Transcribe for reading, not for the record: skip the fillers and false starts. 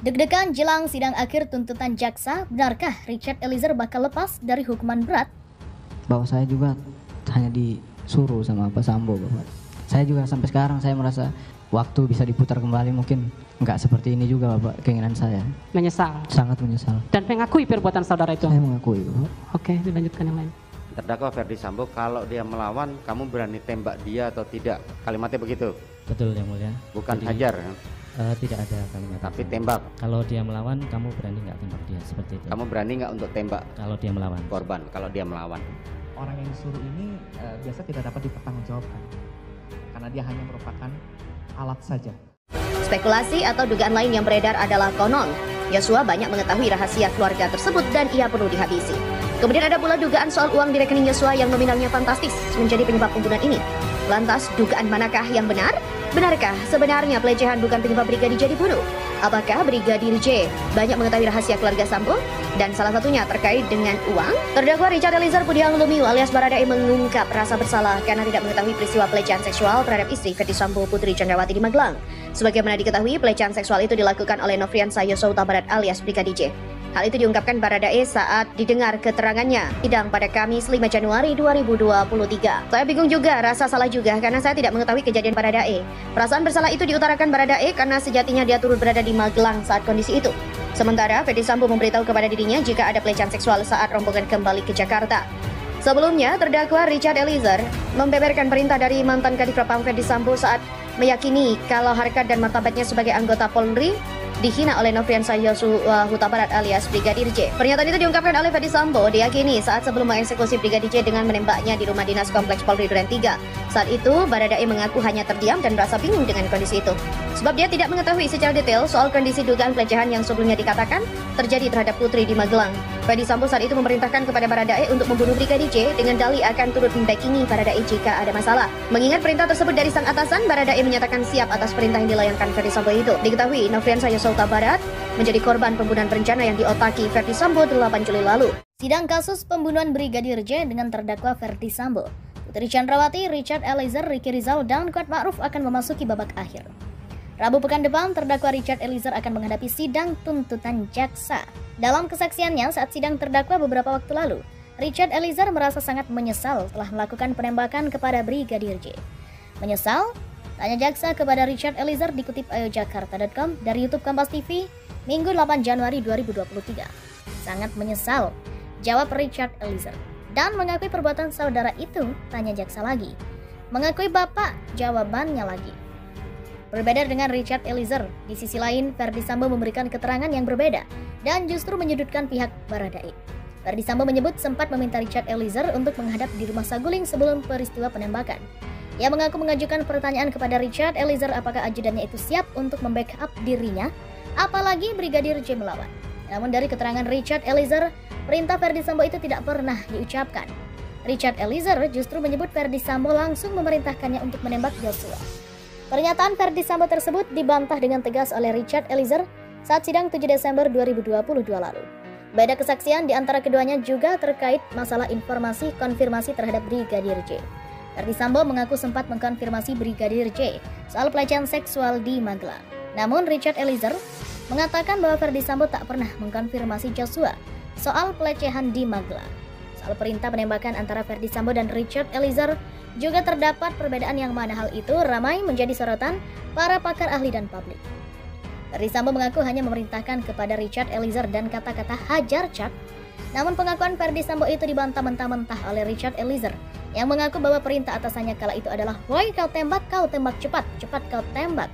Deg-degan jelang sidang akhir tuntutan jaksa, benarkah Richard Eliezer bakal lepas dari hukuman berat? Bahwa saya juga hanya disuruh sama Pak Sambo, Bapak. Saya juga sampai sekarang saya merasa waktu bisa diputar kembali mungkin nggak seperti ini juga, Bapak, keinginan saya. Menyesal Sangat menyesal. dan mengakui perbuatan saudara itu. Saya mengakui, Bapak. Oke, dilanjutkan yang lain. Terdakwa Ferdi Sambo, kalau dia melawan, kamu berani tembak dia atau tidak? Kalimatnya begitu, Betul yang mulia. bukan Jadi, hajar, ya? Tidak ada kalimat. Tapi itu. tembak. Kalau dia melawan, kamu berani nggak tembak dia seperti itu? Kamu berani nggak untuk tembak Kalau dia melawan. korban kalau dia melawan? Orang yang disuruh ini biasa tidak dapat dipertanggungjawabkan karena dia hanya merupakan alat saja. Spekulasi atau dugaan lain yang beredar adalah konon Yosua banyak mengetahui rahasia keluarga tersebut dan ia perlu dihabisi. Kemudian ada pula dugaan soal uang di rekening Yosua yang nominalnya fantastis menjadi penyebab pembunuhan ini. Lantas dugaan manakah yang benar? Benarkah sebenarnya pelecehan bukan penyebab Brigadir J dibunuh? Apakah Brigadir J banyak mengetahui rahasia keluarga Sambo? Dan salah satunya terkait dengan uang? Terdakwa Richard Eliezer Budiang Lumiu alias Baradae mengungkap rasa bersalah karena tidak mengetahui peristiwa pelecehan seksual terhadap istri Ferdi Sambo Putri Chandrawati di Magelang. Sebagaimana diketahui, pelecehan seksual itu dilakukan oleh Nofriansah Yosua Huta Barat alias Brigadir J. Hal itu diungkapkan Baradae saat didengar keterangannya sidang pada Kamis 5 Januari 2023. Saya bingung juga, rasa salah juga karena saya tidak mengetahui kejadian Baradae. Perasaan bersalah itu diutarakan Baradae karena sejatinya dia turut berada di Magelang saat kondisi itu. Sementara Ferdi Sambo memberitahu kepada dirinya jika ada pelecehan seksual saat rombongan kembali ke Jakarta. Sebelumnya, terdakwa Richard Eliezer membeberkan perintah dari mantan Kadif Propam Ferdi Sambo saat meyakini kalau harkat dan martabatnya sebagai anggota Polri dihina oleh Nofriansah Yosua Huta Barat alias Brigadir J. Pernyataan itu diungkapkan oleh Ferdi Sambo diyakini saat sebelum mengeksekusi Brigadir J dengan menembaknya di rumah dinas Kompleks Polri Duren 3. Saat itu, Baradae mengaku hanya terdiam dan merasa bingung dengan kondisi itu. Sebab dia tidak mengetahui secara detail soal kondisi dugaan pelecehan yang sebelumnya dikatakan terjadi terhadap Putri di Magelang. Ferdi Sambo saat itu memerintahkan kepada Baradae untuk membunuh Brigadir J dengan dalih akan turut membackingi Baradae jika ada masalah. Mengingat perintah tersebut dari sang atasan, Baradae menyatakan siap atas perintah yang dilayangkan Ferdi Sambo itu. Diketahui, Nofriansah Yosua Huta Barat menjadi korban pembunuhan berencana yang diotaki Ferdi Sambo 8 Juli lalu. Sidang kasus pembunuhan Brigadir J dengan terdakwa Ferdi Sambo, Putri Chandrawati, Richard Eliezer, Ricky Rizal, dan Kuat Ma'ruf akan memasuki babak akhir. Rabu pekan depan, terdakwa Richard Eliezer akan menghadapi sidang tuntutan jaksa. Dalam kesaksiannya saat sidang terdakwa beberapa waktu lalu, Richard Eliezer merasa sangat menyesal telah melakukan penembakan kepada Brigadir J. Menyesal? Tanya jaksa kepada Richard Eliezer dikutip ayojakarta.com dari YouTube Kompas TV, Minggu 8 Januari 2023. Sangat menyesal, jawab Richard Eliezer. Dan mengakui perbuatan saudara itu, tanya jaksa lagi. Mengakui bapak, jawabannya lagi. Berbeda dengan Richard Eliezer, di sisi lain Ferdi Sambo memberikan keterangan yang berbeda dan justru menyudutkan pihak Baradae. Ferdi Sambo menyebut sempat meminta Richard Eliezer untuk menghadap di rumah saguling sebelum peristiwa penembakan. Ia mengaku mengajukan pertanyaan kepada Richard Eliezer apakah ajudannya itu siap untuk membackup dirinya, apalagi Brigadir J melawan. Namun dari keterangan Richard Eliezer, perintah Ferdi Sambo itu tidak pernah diucapkan. Richard Eliezer justru menyebut Ferdi Sambo langsung memerintahkannya untuk menembak Yosua. Pernyataan Ferdi Sambo tersebut dibantah dengan tegas oleh Richard Eliezer saat sidang 7 Desember 2022 lalu. Beda kesaksian di antara keduanya juga terkait masalah informasi konfirmasi terhadap Brigadir J. Ferdi Sambo mengaku sempat mengkonfirmasi Brigadir J soal pelecehan seksual di Magelang. Namun Richard Eliezer mengatakan bahwa Ferdi Sambo tak pernah mengkonfirmasi Joshua soal pelecehan di Magelang. Soal perintah penembakan antara Ferdi Sambo dan Richard Eliezer juga terdapat perbedaan yang mana hal itu ramai menjadi sorotan para pakar ahli dan publik. Ferdi Sambo mengaku hanya memerintahkan kepada Richard Eliezer dan kata-kata hajar Cak. Namun pengakuan Ferdi Sambo itu dibantah mentah-mentah oleh Richard Eliezer yang mengaku bahwa perintah atasannya kala itu adalah, "Woi kau tembak cepat, cepat kau tembak."